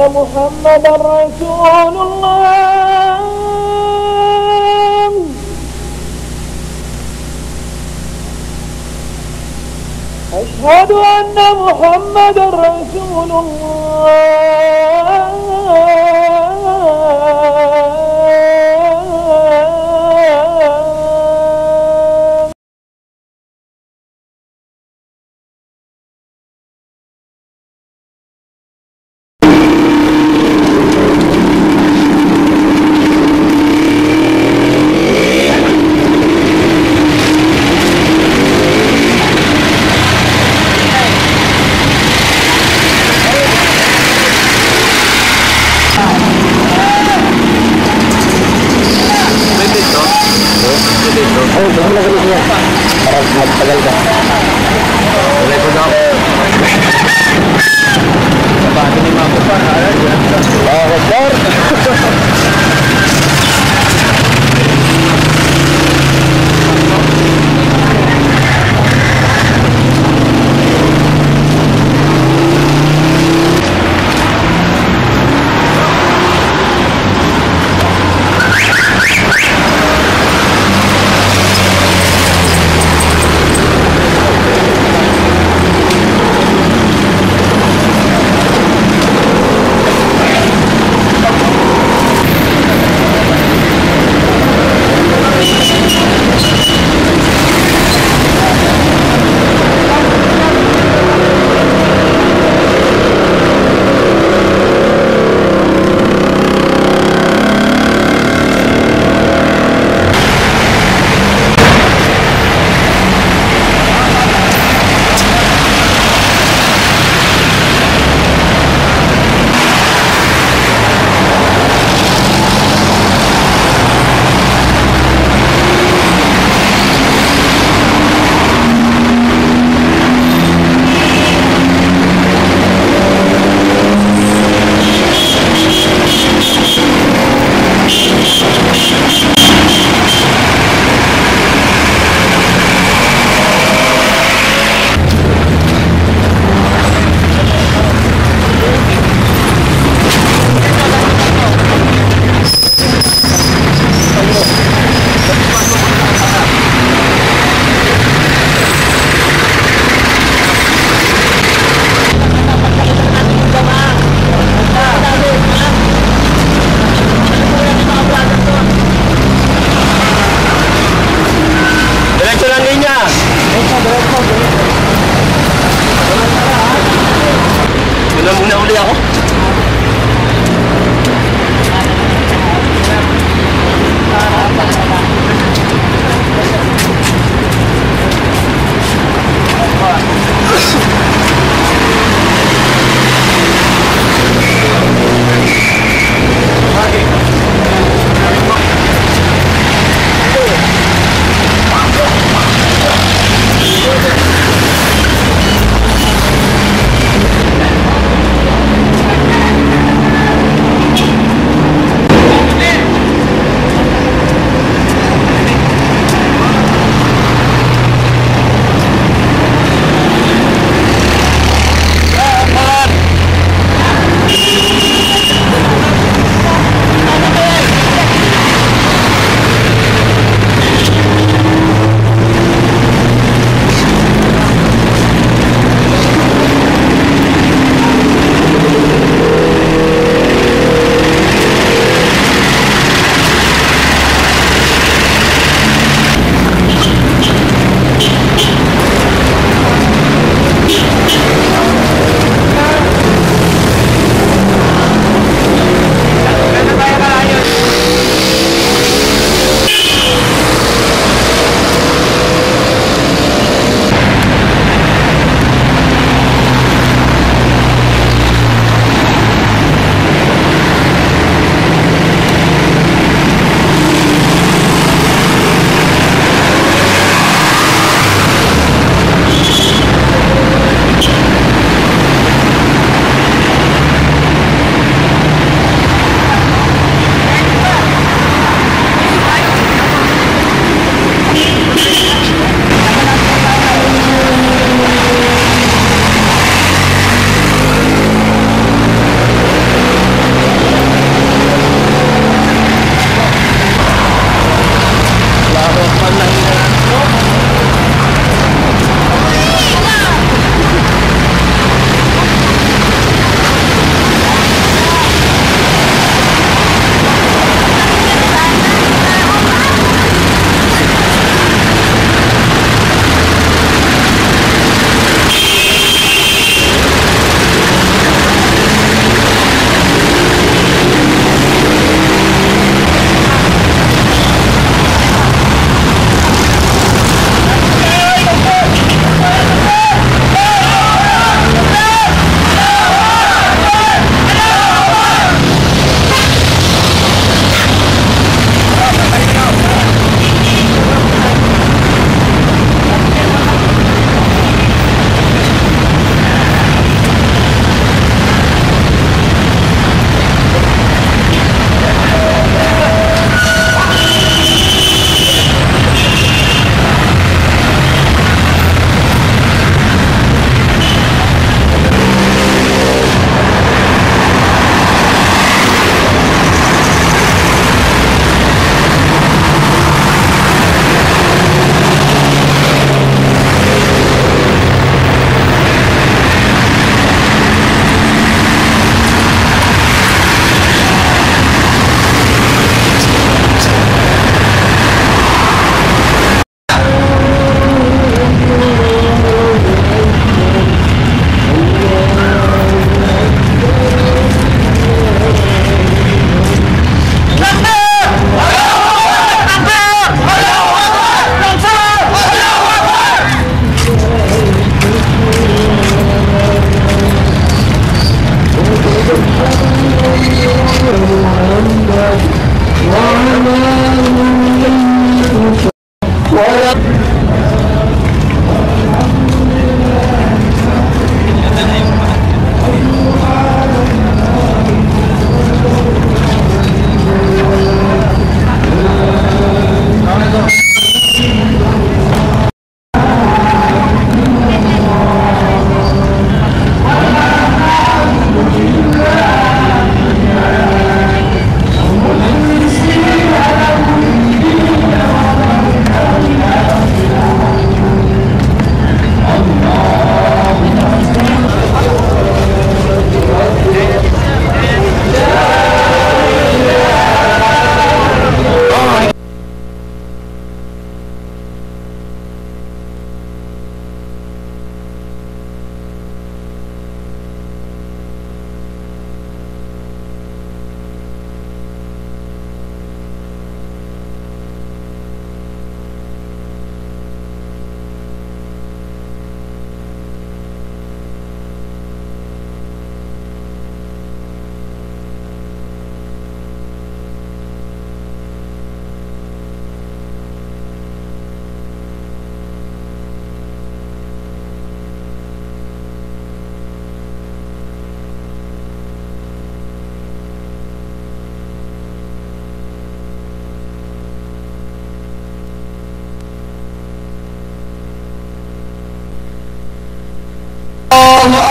محمد رسول الله. أشهد أن محمد رسول الله.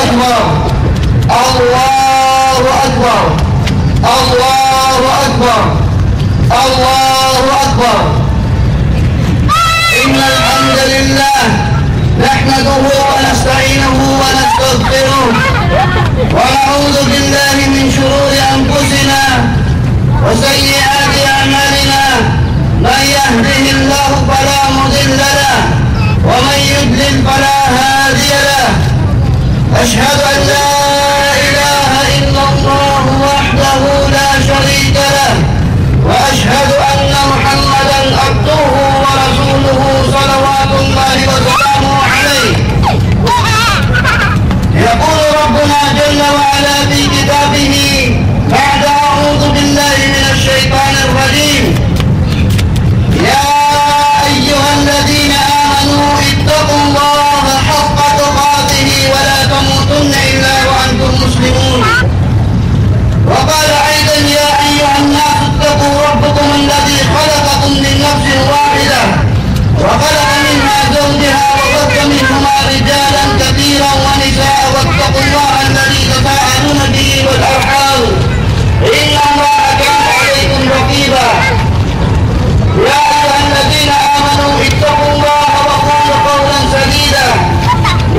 أكبر الله أكبر الله أكبر الله أكبر. إن الحمد لله نحمده ونستعينه ونستغفره ونعوذ بالله من شرور أنفسنا وسيئات أعمالنا. من يهده الله فلا مضل له ومن يضلل فلا هادي له. أشهد أن لا إله إلا الله وحده لا شريك له وأشهد أن محمدا عبده ورسوله صلوات الله وسلامه عليه. يقول ربنا جل وعلا في كتابه بعد أعوذ بالله من الشيطان الرجيم: يا أيها الذين آمنوا اتقوا الله حق تقاته ولا تموتن إلا وأنتم مسلمون. وقال أيضا: يا أيها الناس اتقوا ربكم الذي خلقكم من نفس واحدة وخلق منها زوجها وبث منهما رجالا كثيرا ونساء واتقوا الله الذي تساءلون به والأرحام إن الله كان عليكم رقيبا. يا أيها الذين آمنوا اتقوا الله وقولوا قولا سديدا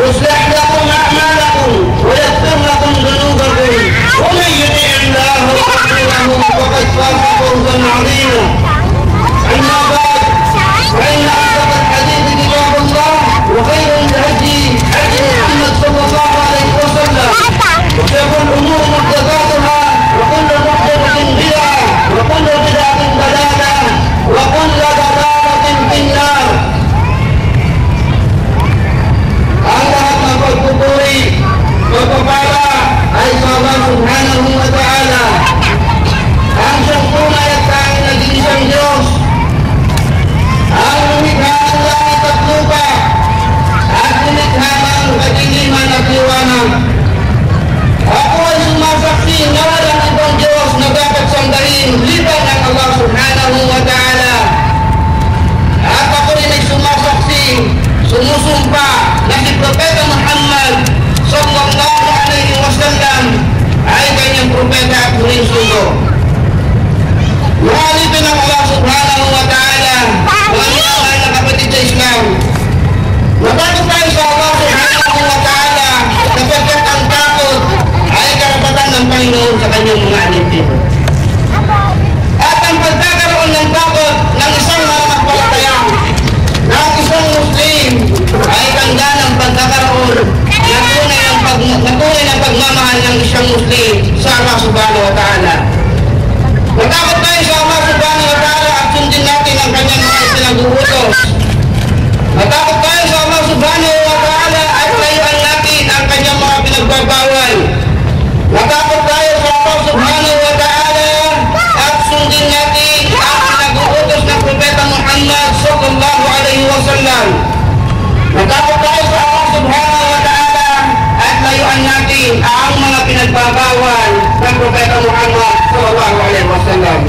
يصلح لكم أعمالكم ويغفر لكم ذنوبكم ومن يطع الله ورسوله فقد فاز فوزا عظيما. أما بعد فإن أصدق الحديث كتاب الله وخير الهدي هدي محمد صلى الله عليه وسلم وشر الأمور محدثاتها وكل محدثة بدعة وكل بدعة ضلالة وكل ضلالة في النار. Ang lahat ng pagpupuri, pagpapala ay sa Allah subhanahu wa ta'ala. Ang siyang tunay at tanging nag-iisang Diyos, ang lumikha ng langit at lupa at lumikha ng kadiliman at liwanag. Ako ay sumasaksi na walang ibang Diyos na dapat sambahin liban ng Allah subhanahu wa ta'ala. At ako rin ay sumasaksi, sumusumpa na si Propeta Muhammad sallallahu alaihi wasallam ay kanyang propeta at huling sugo. Luhalipin ang Allah subhanahu wa ta'ala, mga minamahal na kapatid sa Islam. Matakot tayo sa Allah subhanahu wa ta'ala sapagkat ang takot ay karapatan ng Panginoon sa kanyang mga alipin. At ang pagkakaroon ng takot ng isang mananampalataya na ang isang Muslim ay tanda ng pagkakaroon na tunay ng pagmamahal ng isang Muslim sa Allah subhanahu wa ta'ala. Matakot tayo sa Allah subhanahu wa ta'ala at sundin natin ang kanyang mga isinag-uutos. Matakot tayo sa Allah subhanahu wa ta'ala at layuan natin ang kanyang mga pinagbabawal. Matakot tayo sa Allah subhanahu wa ta'ala at sundin natin ang pinag-uutos ng Propeta Muhammad sallallahu alaihi wasallam. Natakot tayo sa Allah subhanahu wa ta'ala at layuan natin ang mga pinagbabawal ng Propeta Muhammad sallallahu alaihi wasallam.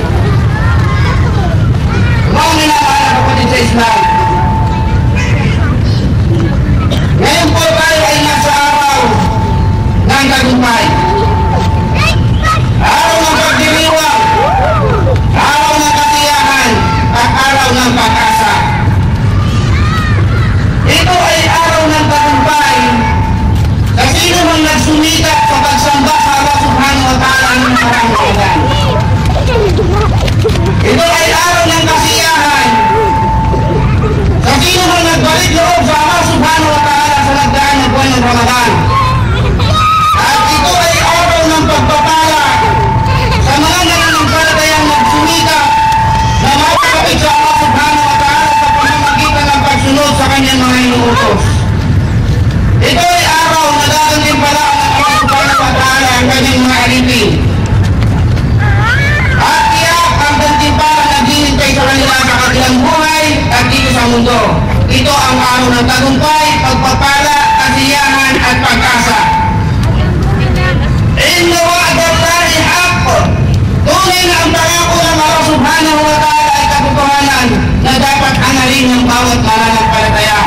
Mga minamahal na kapatid sa Islam, ngayon po tayo ay nasa araw ng tagumpay. Araw ng pagdiriwang, araw ng kasiyahan, at araw ng pag-asa. Ito ay araw ng tagumpay sa sino man nagsumikap sa pagsamba sa Allah subhanahu wa ta'ala ng maraming Ramadan. Ito ay araw ng kasiyahan sa sino man nagbalik loob sa Allah subhanahu wa ta'ala sa nagdaan ng buwan ng Ramadan. At ito ay araw ng pagpapala sa mga nananampalatayang nagsumikap na makakapit sa Allah subhanahu wa ta'ala sa pamamagitan ng pagsunod sa kanyang mga inuutos. Ito ay araw na gagantimpala ng Allah subhanahu wa ta'ala ang kanyang mga alipin. At tiyak ang gantimpala na ginintay sa kanila sa kanilang buhay at dito sa mundo. Ito ang araw ng tagumpay, pagpapala, kasiyahan at pag-asa. Inna wa'dallahi haqq. Tunay na ang pangako ng Allah subhanahu wa ta'ala ay katotohanan na dapat hangarin ng bawat mananampalataya.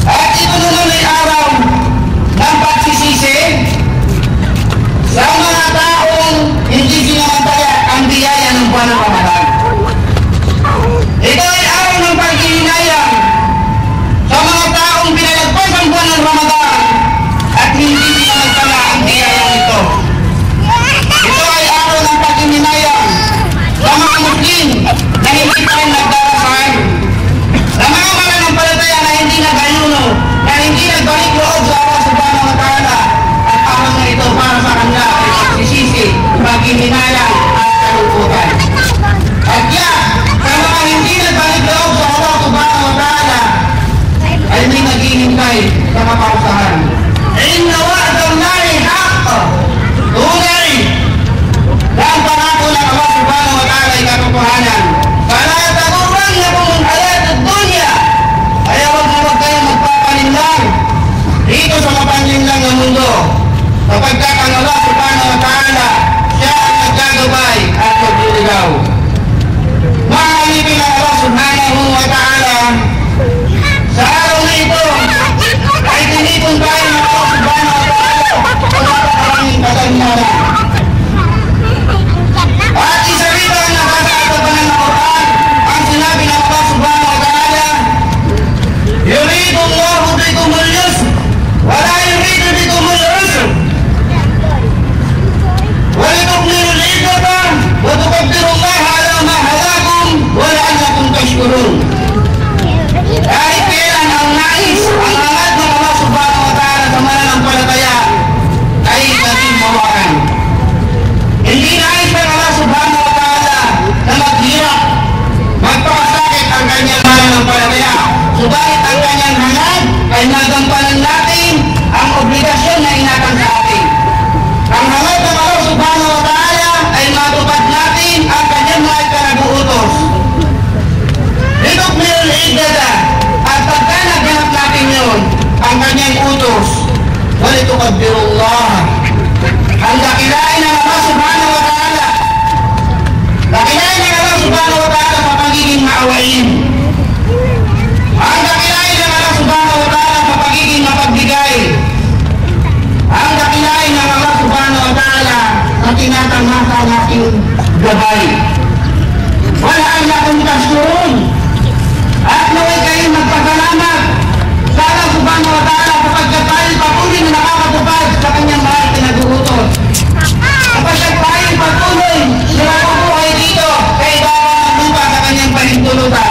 At ito naman ay araw ng pagsisisi sa mga taong hindi sinamantala ang biyaya ng buwan ng Ramadan. Ito ay araw ng paghihinayang sa mga taong pinalagpas ang buwan ng Ramadan at hindi sinamantala ang biyaya nito. Ito ay araw ng paghihinayang sa mga Muslim na hindi pa rin nagdarasal, sa mga mananampalataya na hindi nag-ayuno, na hindi nagbalik loob sa Allah subhanahu wa ta'ala. At araw na ito para sa kanila ay pagsisisi, paghihinayang at kalungkutan. At yan, sa mga hindi nagbalik loob sa Allah subhanahu wa ta'ala ay may naghihintay sa kaparusahan. Inna wa'dallahi haqq. Tunay na ang pangako ng Allah subhanahu wa ta'ala ay katotohanan. Fala tagurrannakum al-hayat ad-dunya. Kaya huwag kayong magpapalinlang dito sa mapanlinlang ng mundo, sapagkat ang Allah subhanahu wa ta'ala siya ang nagkagabay at nagliligaw. Mahalipin ang Allah subhanahu wa ta'ala sa araw na ito ay tinipon tayo ng Allah subhanahu wa ta'ala sa napakaraming kaganyaran. At isa rito ang nakasatapan ng Quran ang sinabi ng Allah subhanahu wa ta'ala, yuridu Allahu bikumul yusr wa la yuridu bikumul usr wa litukmilu al-iddata wa tukabbiru Allah ala ma hadakum wa la'allakum tashkurun. Kahit kailan ang nais, ang hangad ng Allah subhanahu wa ta'ala sa mananampalataya ay naging mawakan. Hindi nais ng Allah subhanahu wa ta'ala na maghirap, magpakasakit ang kanyang mananampalataya. Subalit ang kanyang hangad ay nagampanan natin ang obligasyon na inatang sa atin. Ang hangad ng Allah subhanahu wa ta'ala ay matupad natin ang kanyang mga ikanag-uutos. Litukmilu al-iddata, at pagka naghanap natin yun, ang kanyang utos, walitukabbirullaha, ang dakilain ng Allah subhanahu wa ta'ala, dakilain ng Allah subhanahu wa ta'ala sa pagiging maawain, ang dakilain ng Allah subhanahu wa ta'ala sa pagiging mapagbigay, ang dakilain ng Allah subhanahu wa ta'ala sa tinatamasa nating gabay. Wala ang lakong tashkurun, at naway kayong magpasalamat sa Allah subhanahu wa ta'ala sapagkat tayo patuloy na nakakatupad sa kanyang mga pinag-uutos. Sapagkat tayo patuloy na nakubuhay dito kay Bawang ng lupa sa kanyang panintulutan.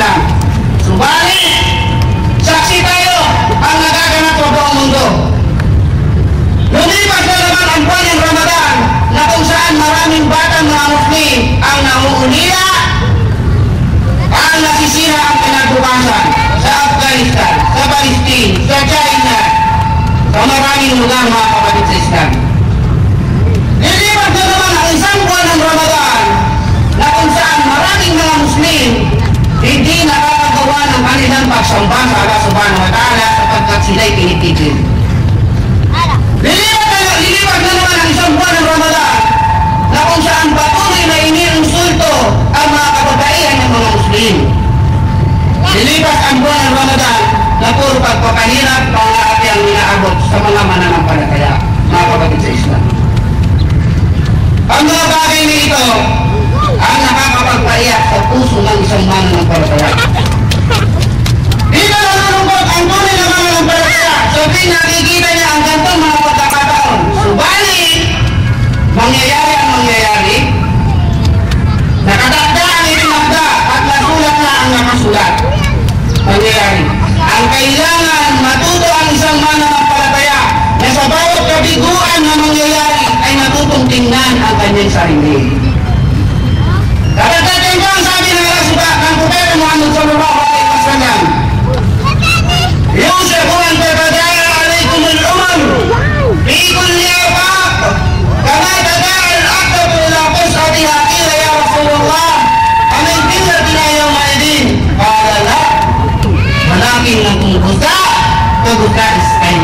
Islam. Subalit, saksi tayo ang nagaganap sa buong mundo. Lumipas na naman ang buwan ng Ramadan na kung saan maraming batang mga Muslim ang nauunila, ang nasisira ang pinagbukasan sa Afghanistan, sa Palestine, sa China, sa maraming lugar mga kapatid sa Islam. Lilipas na naman ang isang buwan ng Ramadan na kung saan maraming mga Muslim hindi nakakagawa ng kanilang pagsamba sa Allah Subhanahu wa Ta'ala sapagkat sila'y pinitigil. Lilipas na naman ang isang buwan ng Ramadan na kung saan patuloy na iniinsulto ang mga kababaihan ng mga Muslim. Lilipas ang buwan ng Ramadan na puro pagpapahirap panglaki ang inaabot sa mga mananampalataya, mga kapatid sa Islam. Ang mga bagay na ito ang nakakapagpaiyak sa puso ng isang mananampalataya. Dito nalulungkot ang tunay na mananampalataya. Sabihin nakikita niya ang gantong mga pagkakataon. Subalit, mangyayari ang mangyayari. Nakatakda ang itinakda at nasulat na ang nakasulat. Mangyayari. Ang kailangan matuto ang isang mananampalataya na sa bawat kabiguan na mangyayari ay natutong tingnan ang kanyang sarili. Kapag natin ko ang sabi ng Allah ng Propeta Muhammad sallallahu alaihi wasallam, Yusuf an tabada'a alaykum al-umam fi kulli afaq kama tada'a al-aqtab ila qas'atiha qila ya Rasulullah amin billatina yawma idin qala la walakin lakum gusa kagusa iskain.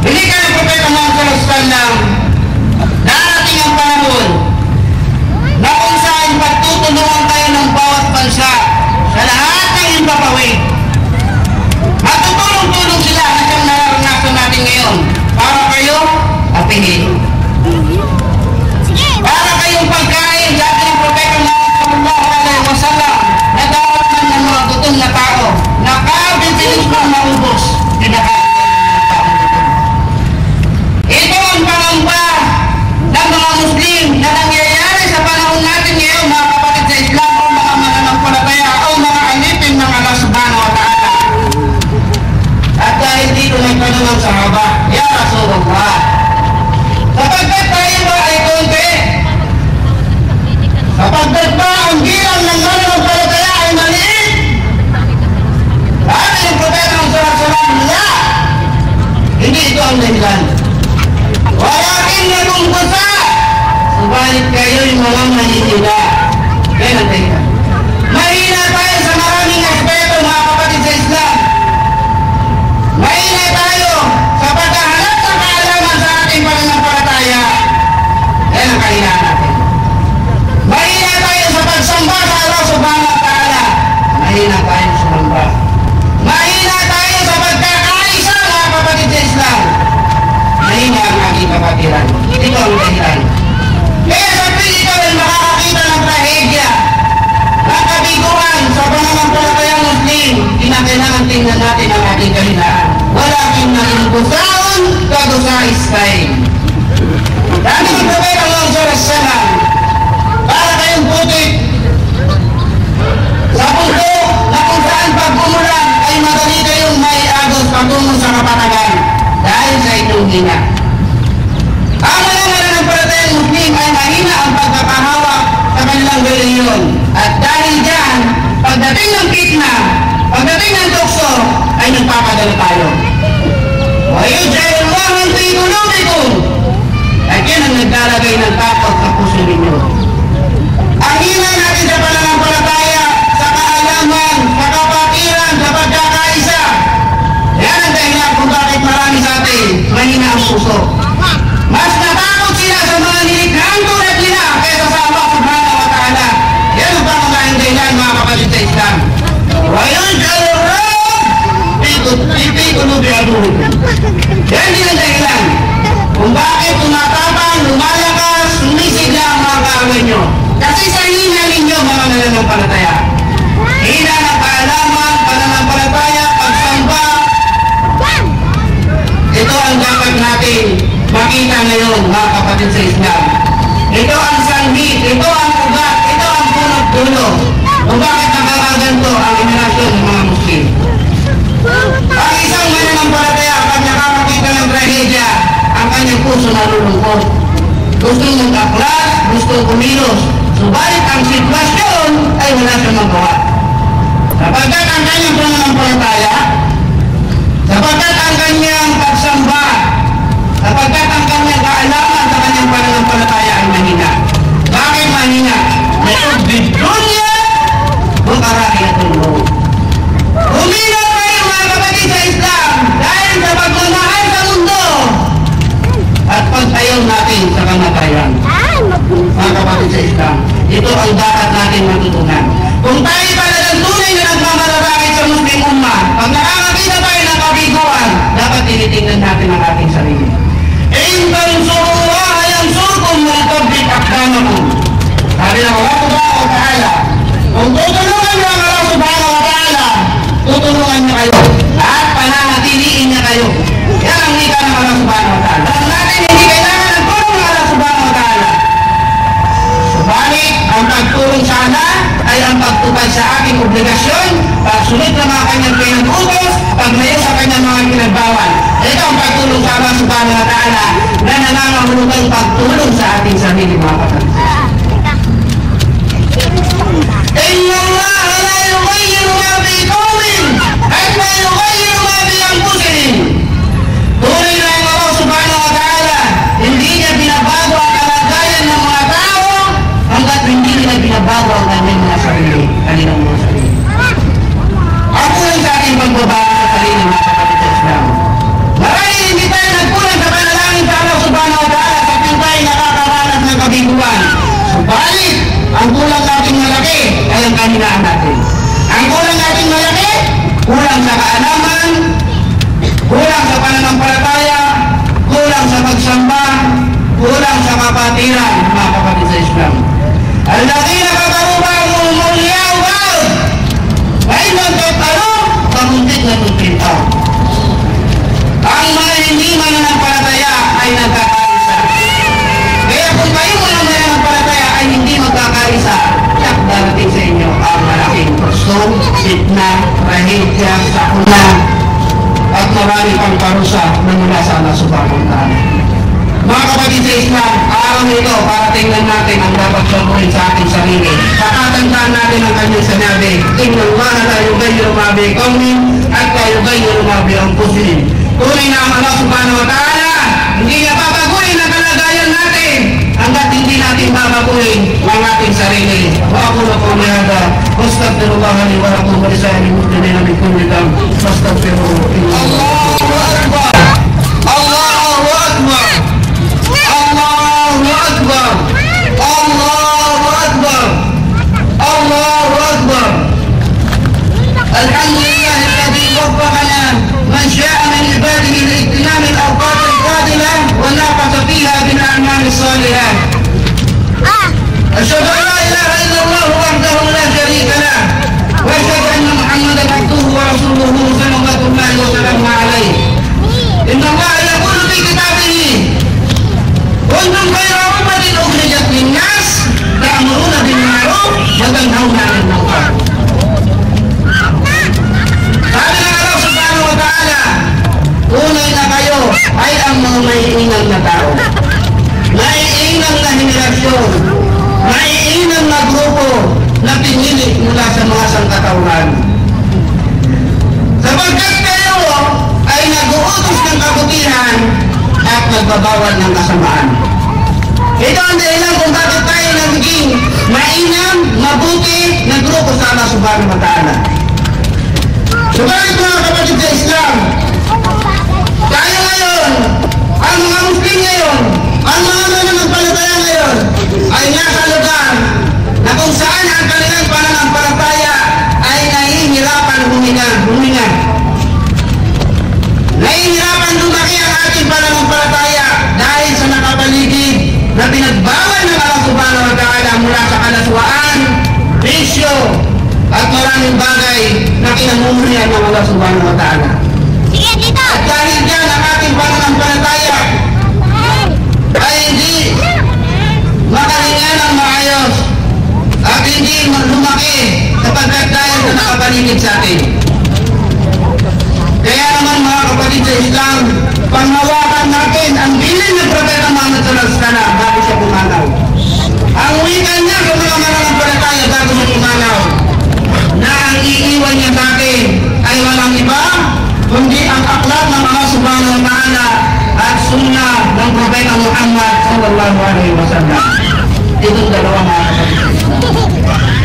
Binikan ng Propeta Muhammad sallallahu alaihi wasallam, darating ang panahon na kung saan pagtutulungan kayo ng bawat bansa sa lahat ng impapawid. Matutulong-tulong sila na siyang nararanasan natin ngayon para kayo apihin. Para kayong pagkain, dati ng Propeta sallallahu alaihi wasallam na dapat ng mga gutom na tao na kabibilis mong maubos. Ito ang pangamba ng mga Muslim na nangyayari sa panahon natin ngayon, mga kapatid sa Islam o mga mananampalataya o mga alipin ng Allah Subhanahu wa Ta'ala. At dahil dito may tanong ang sahaba, Ya Rasulullah, sapagkat tayo ba ay konti? Sapagkat ba ang bilang ng mananampalataya ay maliit? Sabi ng Propeta ng Salam, la! Hindi ito ang dahilan. Walakin lakum gusa, subalit kayo'y mga mahihina. Yan ang dahilan. Mahina tayo sa maraming aspeto, mga kapatid sa Islam. Mahina tayo sa pagkahanap sa kaalaman sa ating pananampalataya. Yan ang kahinaan natin. Mahina tayo sa pagsamba sa Allah Subhanahu wa Ta'ala. Mahina tayo sa sumamba. Mahina tayo sa pagkakaisa, mga kapatid sa Islam. Mahina ang ating kapatiran. Ito ang dahilan. Kaya sa ito ay makakakita ng trahedya, ng kabiguan sa pananampalatayang Muslim. Kinakailangan tingnan natin ang ating kahinaan. Walakin na inbusaon kagusais kain. Dami ng Propeta Muhammad sallallahu alaihi wasallam, para kayong putik sa puso na kung saan pag umulan ay madali kayong may agos patungo sa kapatagan dahil sa inyong hina. Ang mga mananampalatayang Muslim ay mahina ang pagkakahawak sa kanilang reliyon. At dahil dyan, pagdating ng fitna, pagdating ng tukso, ay nagpapadala tayo. وَيُجْعَلُ فِي قُلُوبِكُمْ. At yan ang naglalagay ng takot sa puso ninyo. Ang hina natin sa pananampalataya, sa kaalaman, sa kapatiran, sa pagkakaisa. Yan ang dahilan kung bakit marami sa atin mahina ang puso. Mas natakot sila sa mga nilikhaang tulad nila kaysa sa Allah Subhanahu wa Ta'ala. Yan ang pangunahing dahilan, mga kapatid sa Islam. وَيُجْعَلُ fi qulubi aduwwikum. Yan din ang dahilan kung bakit tumatapang, lumalakas, sumisigla ang mga kaaway nyo. Kasi sa hina ninyo, mga mananampalataya. Hina ng kaalaman, pananampalataya, pagsamba. Ito ang dapat natin makita ngayon, mga kapatid sa Islam. Ito ang sanhi, ito ang ugat, ito ang punot dulo. Kung bakit ating obligasyon, pagsunod ng mga kanyang pinag-utos, paglayo sa kanyang mga pinagbawal. Ito ang pagtulong sa Allah subhanahu wa ta'ala na nangangahulugan pagtulong sa ating sarili, mga kapatid. Inna Allah la yughayyiru ma bi qawmin hatta yughayyiru ma bi anfusihim. Tunay na ang Allah subhanahu wa ta'ala, hindi niya binabago ang kalagayan ng mga tao hanggat hindi nila binabago ang kanilang mga sarili. Ako lang sa ating pagbabago sa sarili, mga kapatid sa Islam. Marahil hindi tayo nagkulang sa panalangin sa Allah subhanahu wa ta'ala sa tuwing tayo nakakaranas ng kabiguan. Subalit, ang kulang nating malaki ay ang kahinaan natin. Ang kulang nating malaki, kulang sa kaalaman, kulang sa pananampalataya, kulang sa pagsamba, kulang sa kapatiran, mga kapatid sa Islam. Al-Ladina katarubahum muliyau ba'ud Ba'ilan tatalu kamuntik na tutrintaw. Ang mga hindi mananampalataya ay nagkakaisa. Kaya kung kayo mga mananampalataya ay hindi magkakaisa, yak darating sa inyo ang malaking kusong, fitna, rahidya, sakuna, at marami pang parusa na mula sa Allah subhanahu wa ta'ala. Mga kapatid sa Islam, araw nito para tingnan natin ang dapat gawin sa ating sarili. Pakatandaan natin ang kanyang sinabi, Inna Allah la yughayyiru ma bi qawmin hatta yughayyiru ma bi anfusihim. Tunay na ang Allah subhanahu wa ta'ala, hindi niya babaguhin ang kalagayan natin hanggat hindi natin babaguhin ang ating sarili. Wa aqulu qawli hadha wastaghfirullah li wa lakum wa lisa'iril muslimina min kulli dhanb fastaghfiruhu innahu Allahu akbar. Allahu akbar. Allahu akbar. Allahu akbar. Allahu akbar. Alhamdulillah alladhi waffaqana man sha'a min ibadihi li-igtinam al-awqat al-fadila wa nafasa fiha bil a'mal as-salihah. Asyhadu an la ilaha illallah wahdahu la sharika lah wa asyhadu anna Muhammadan abduhu wa rasuluhu sallallahu alaihi wa sallam alayhi. Inna Allah yaqulu fi kitabih kuntum khayra ummatin ukhrijat lin-nas ta'muruna bil ma'ruf wa tanhauna 'anil munkar. Sabi ng Allah subhanahu wa ta'ala, tunay na kayo ay ang mga maiinang na tao, maiinang na henerasyon, maiinang na grupo na pinili mula sa mga sangkatauhan. Sapagkat kayo ay nag-uutos ng kabutihan at nagbabawal ng kasamaan. Ito ang dahilan kung bakit tayo naging mainam, mabuti na grupo sa Allah subhanahu wa ta'ala. Subalit mga kapatid sa Islam, tayo ngayon, ang mga Muslim ngayon, ang mga mananampalataya ngayon, ay nasa lugar na kung saan ang kanilang pananampalataya ay nahihirapan huminga. Nahihirapan lumaki ang ating pananampalataya dahil sa nakapaligid na pinagbawal ng Allah subhanahu wa ta'ala mula sa kalaswaan, bisyo, at maraming bagay na kinamumulian ng Allah subhanahu wa ta'ala. At dahil dyan ang ating pananampalataya ay hindi makahinga ng maayos at hindi lumaki kapagkat dahil sa nakapaligid sa atin. Kaya naman mga kapatid sa Islam, panghawakan natin ang bilin ng Propeta Muhammad sallallahu alaihi wasallam bago siya pumanaw. Ang wika niya sa mga mananampalataya bago siya pumanaw, na ang iiwan niya sa atin ay walang iba kundi ang akhlak ng Allah subhanahu wa ta'ala at sunnah ng Propeta Muhammad sallallahu alaihi wasallam. Itong dalawa mga kapatid sa Islam.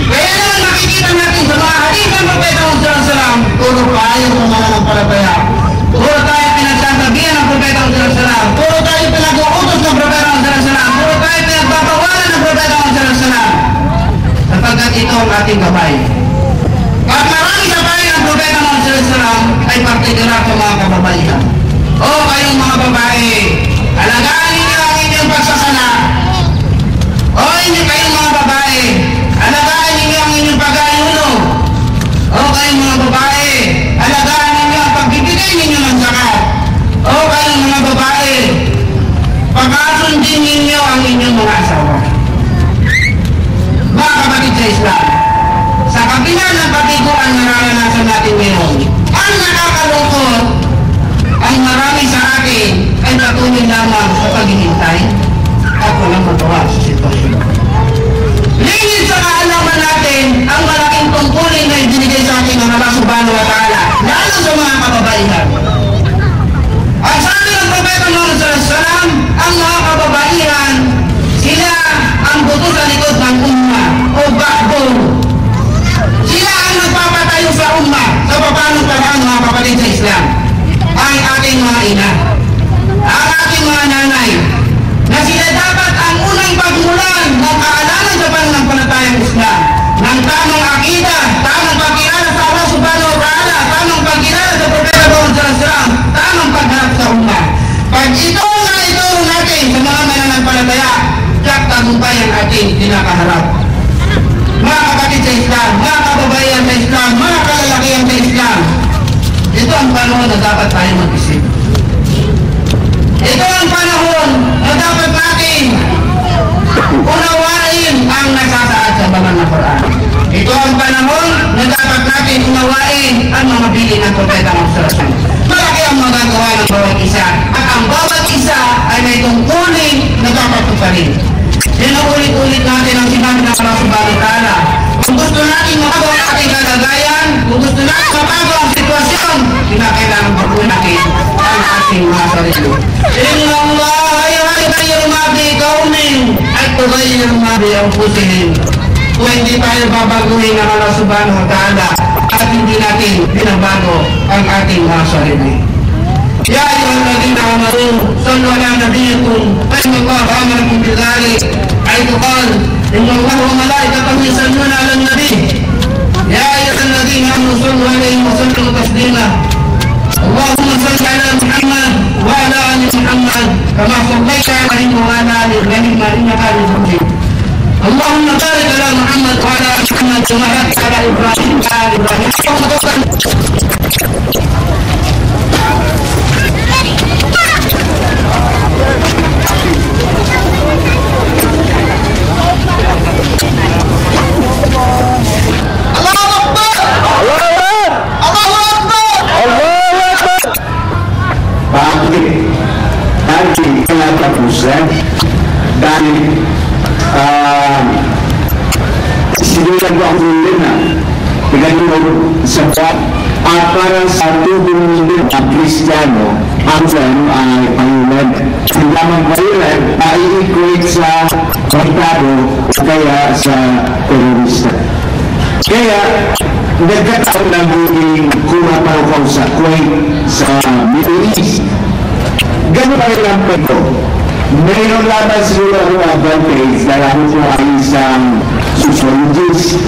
Kaya naman makikita natin sa mga hadith ng Propeta Muhammad sallallahu alaihi wasallam, puro payo ng mananampalataya. Puro tayo pinagsasabihan ng Propeta Muhammad sallallahu alaihi wasallam. Puro tayo pinag-uutos ng Propeta Muhammad sallallahu alaihi wasallam. Puro tayo pinagbabawalan ng Propeta Muhammad sallallahu alaihi wasallam. Sapagkat ito ang ating gabay. At marami sa bayan ng Propeta Muhammad sallallahu alaihi wasallam ay partikular sa mga kababaihan. O kayong mga babae, alagaan ninyo ang inyong pagsasala. O inyo kayong mga babae, alagaan ninyo ang inyong pag-ayuno. O kayong mga babae, alagaan ninyo ang pagbibigay ninyo ng zakat. O kayong mga babae, pag-asundin ninyo ang inyong mga asawa. Mga kapatid sa Islam, sa kabila ng mga ina, ang ating mga nanay, na sila dapat ang unang pagmulan ng kaalaman sa pananampalatayang Islam, ng tamang akida, tamang pagkilala sa Allah subhanahu wa ta'ala, tamang pagkilala sa Propeta Muhammad sallallahu alaihi wasallam, tamang pagharap sa ummah. Pag ito na ituro natin sa mga mananampalataya, tiyak tagumpay ang ating kinakaharap. Mga kapatid sa Islam, mga kababayan sa Islam, mga kalalakihan sa Islam, ito ang panahon na dapat tayo mag-isip. Ito ang panahon na dapat natin unawain ang nasasaad sa banal na Quran. Ito ang panahon na dapat natin unawain ang mga bilin ng Propeta Muhammad. Malaki ang magagawa ng bawat isa, at ang bawat isa ay may tungkulin na dapat tuparin. Sinuulit-ulit natin ang sinabi ng Allah subhanahu wa ta'ala. Kung gusto natin mabago ang ating kalagayan, kung gusto natin mabago ang sitwasyon, kinakailangan baguhin natin ang ating mga sarili. Inna Allah yahayir ma bi qaumin at tughayyir ma bi anfusihim. Kung hindi tayo babaguhin ng Allah subhanahu wa ta'ala at hindi natin binabago ang ating mga sarili. يا أيها الذين آمنوا صلوا على نبيكم فإن الله أمركم بذلك حيث قال إن الله وملائكته يصلون على النبي يا أيها الذين آمنوا صلوا عليه وسلموا تسليما اللهم صل على محمد وعلى آل محمد كما صليت على إبراهيم وعلى آل إبراهيم إنك حميد مجيد اللهم بارك على محمد وعلى آل محمد كما باركت على إبراهيم وعلى آل إبراهيم. Dahil sinulag ko ang mundo na pinagulog sa buwan at para sa tubong mundo ang Kristiyano ang ay pangulan. Ang lamang pangulan ay i-equate sa kontado kaya sa terorista. Kaya nagkataon ng magiging kumaparaw sa Kuwait sa Middle East. Ganun ang lampan ko. Mayroon lamang siguro ang advantage dahil ako ay isang sociologist.